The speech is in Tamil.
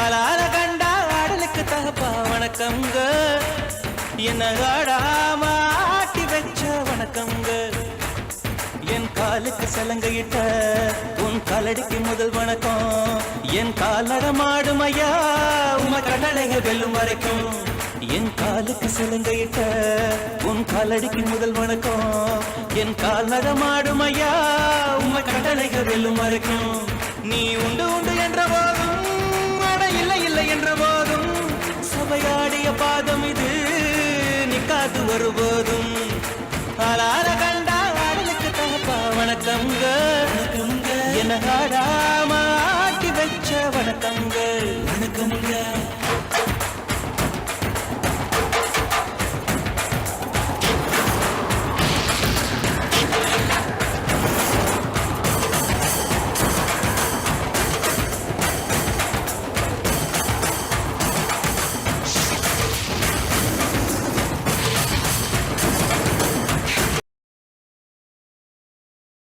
ஆளால கண்டா ஆடலுக்கு தகப்பா வணக்கங்க, என்ன ஆடாம ஆட்டி வச்ச வணக்கங்க. என் காலுக்கு சலங்கையிட்ட உன் காலடிக்கு முதல் வணக்கம். என் கால் நடமாடும் ஐயா உம கடலைக வெல்லும் வரைக்கும். என் காலுக்கு சலங்கையிட்ட உன் காலடிக்கு முதல் வணக்கம். என் கால் நடமாடும் ஐயா உம கடலைக வெல்லும் வரைக்கும். நீ உண்டு உண்டு என்ற போதும் அட இல்லை இல்லை என்ற போதும் சபையாடிய பாதம் இது நிக்காது ஒருபோதும். ஆளார கண்டா ஆடலுக்கு தகப்பா வணக்கங்க, என்ன ஆடாம ஆட்டி வச்ச வணக்கங்க.